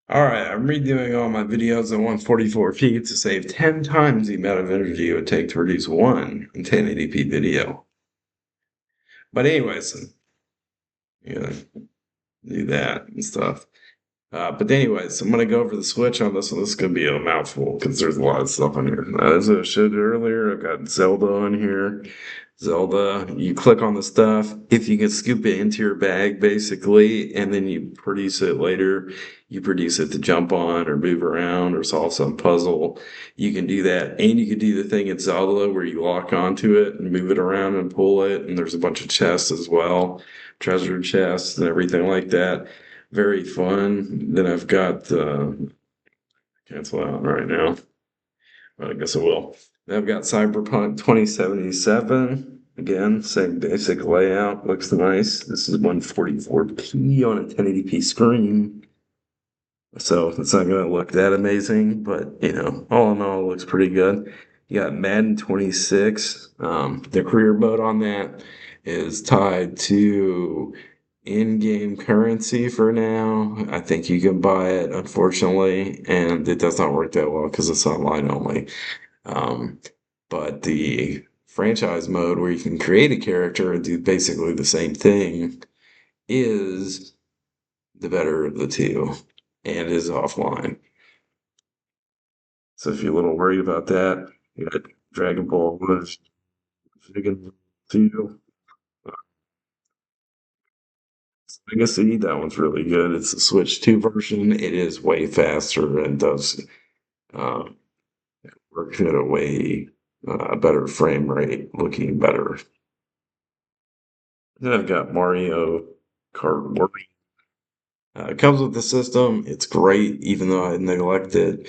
Alright, I'm redoing all my videos at 144p to save 10 times the amount of energy it would take to produce one 1080p video. But anyways, you know, do that and stuff. But anyways, I'm going to go over the switch on this one. This is going to be a mouthful because there's a lot of stuff on here. As I showed earlier, I've got Zelda on here. Zelda, you click on the stuff. If you can scoop it into your bag, basically, and then you produce it later, you produce it to jump on or move around or solve some puzzle. You can do that. And you can do the thing in Zelda where you lock onto it and move it around and pull it. And there's a bunch of chests as well, treasure chests and everything like that. Very fun. Then I've got cancel out right now. Well, I guess I will. Then I've got Cyberpunk 2077. Again, same basic layout. Looks nice. This is 144p on a 1080p screen. So it's not going to look that amazing, but all in all, it looks pretty good. You got Madden 26. The career mode on that is tied to in-game currency for now. I think you can buy it, unfortunately, and it does not work that well because it's online only. Um, but the franchise mode where you can create a character and do basically the same thing is the better of the two and is offline. So if you're a little worried about that, you got Dragon Ball was Dragon 2. I guess that one's really good. It's the Switch 2 version. It is way faster and does um, work at a way better frame rate, looking better. Then I've got Mario Kart Wii. It comes with the system. It's great, even though I neglect it.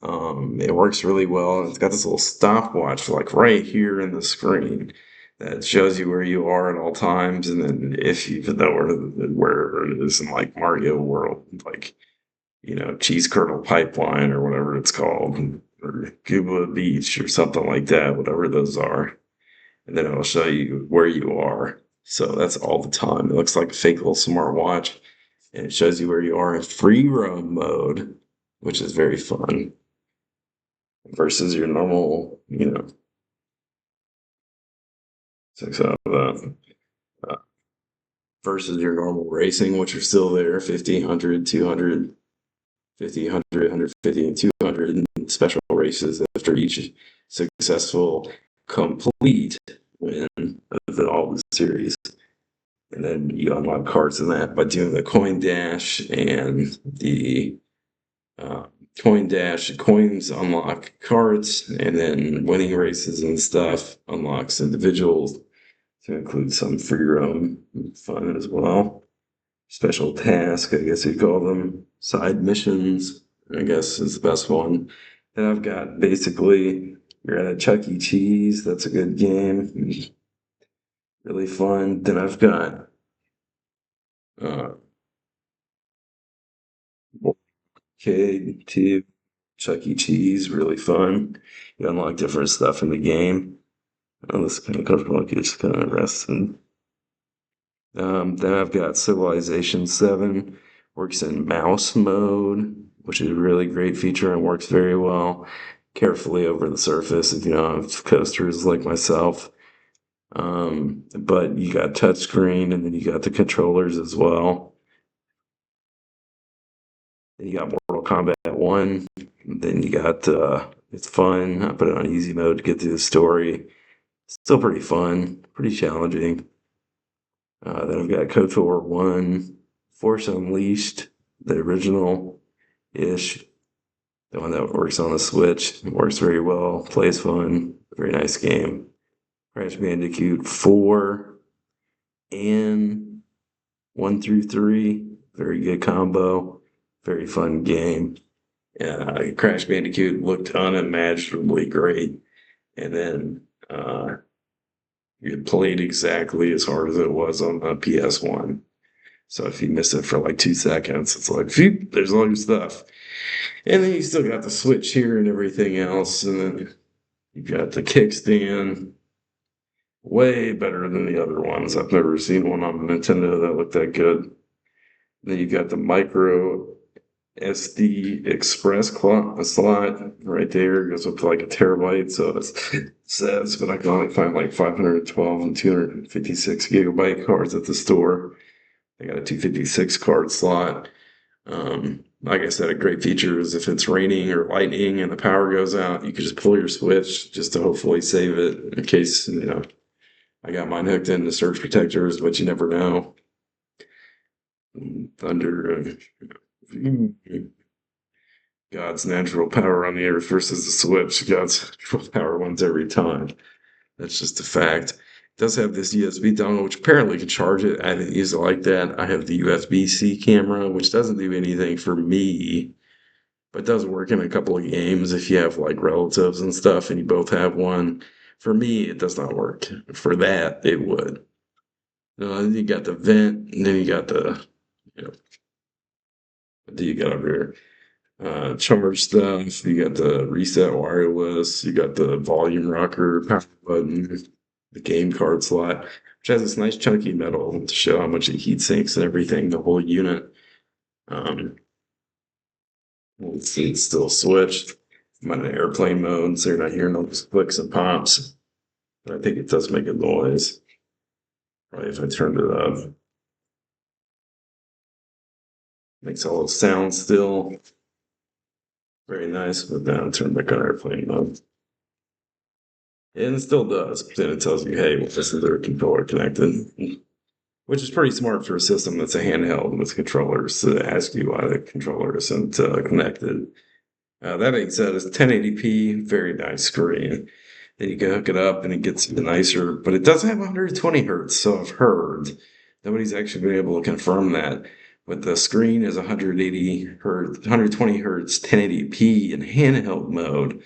It works really well. It's got this little stopwatch, like right here in the screen, that shows you where you are at all times, and then if you know where it is in like Mario World, like Cheese Kernel Pipeline or whatever it's called, or Cuba Beach or something like that, whatever those are, and then it'll show you where you are. So that's all the time. It looks like a fake little smartwatch, and it shows you where you are in free roam mode, which is very fun versus your normal, 6 out of uh, versus your normal racing, which are still there 50, 100, 200, 50, 100, 150, and 200 and special races after each successful complete win of all the series. And then you unlock cards in that by doing the coin dash and the uh, coin dash. Coins unlock cards, and then winning races and stuff unlocks individuals to include some free roam fun as well. Special task, I guess you'd call them. Side missions, I guess, is the best one. Then I've got basically you're at a Chuck E. Cheese. That's a good game. Really fun. Then I've got uh, Arcade 2, Chuck E. Cheese. Really fun. You unlock different stuff in the game. Oh, this kind of comfortable. Just kind of resting. Then I've got Civilization 7, works in mouse mode, which is a really great feature and works very well carefully over the surface if you don't have coasters like myself. But you got touchscreen and then you got the controllers as well. Then you got Mortal Kombat 1. Then you got, it's fun. I put it on easy mode to get through the story. Still pretty fun, pretty challenging. Then I've got KOTOR 1, Force Unleashed, the original-ish, the one that works on the Switch. It works very well, plays fun, very nice game. Crash Bandicoot 4 and 1 through 3, very good combo, very fun game. Crash Bandicoot looked unimaginably great, and then it played exactly as hard as it was on the PS1. So if you miss it for like 2 seconds, it's like, phew, there's all your stuff. And then you still got the Switch here and everything else. And then you got the kickstand. Way better than the other ones. I've never seen one on the Nintendo that looked that good. Then you got the micro SD Express slot right there. It goes up to like a terabyte, so it says, but I can only find like 512 and 256 gigabyte cards at the store. I got a 256 card slot. Like I said, a great feature is if it's raining or lightning and the power goes out, you can just pull your switch just to hopefully save it in case, I got mine hooked into surge protectors, but you never know. Thunder, God's natural power on the earth versus the switch. God's natural power wins every time. That's just a fact. It does have this USB dongle, which apparently can charge it. I didn't use it like that. I have the USB-C camera, which doesn't do anything for me, but does work in a couple of games if you have like relatives and stuff and you both have one. For me, it does not work. For that, it would. Then you got the vent, and then you got what do you got over here? Charge stuff. You got the reset wireless. You got the volume rocker power button, the game card slot, which has this nice chunky metal to show how much it heat sinks and everything. The whole unit. Let's see, it's still switched. I'm on an airplane mode, so you're not hearing those clicks and pops. But I think it does make a noise. Probably if I turned it up. Makes all the sound still. Very nice, but then turn back on airplane mode. And it still does, but then it tells you, hey, this is their controller connected. Which is pretty smart for a system that's a handheld with controllers to ask you why the controller isn't connected. That being said, it's 1080p, very nice screen. Then you can hook it up and it gets nicer, but it doesn't have 120 hertz, so I've heard. Nobody's actually been able to confirm that. But the screen is 180 hertz, 120 hertz, 1080p in handheld mode.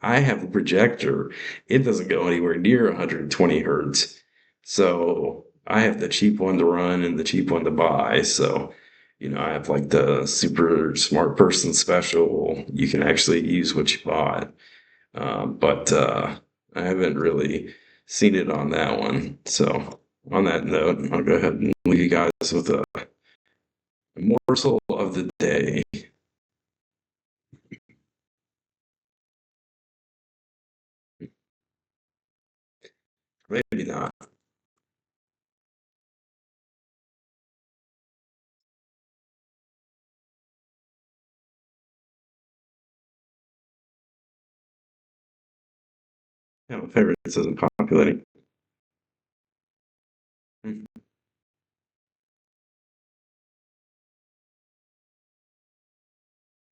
I have the projector. It doesn't go anywhere near 120 hertz. So I have the cheap one to run and the cheap one to buy. So, I have like the super smart person special. You can actually use what you bought. But I haven't really seen it on that one. So on that note, I'll go ahead and leave you guys with a morsel of the day. Maybe not. My favorite isn't populating.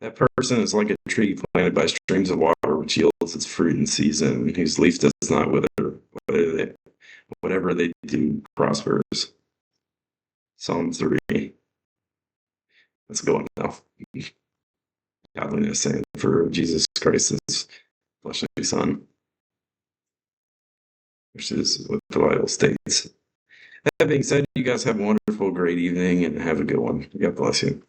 That person is like a tree planted by streams of water, which yields its fruit in season, whose leaf does not wither. Whatever they do prospers. Psalm 3. Let's go on now. Godliness and for Jesus Christ's fleshly Son, which is what the Bible states. That being said, you guys have a wonderful, great evening and have a good one. God bless you.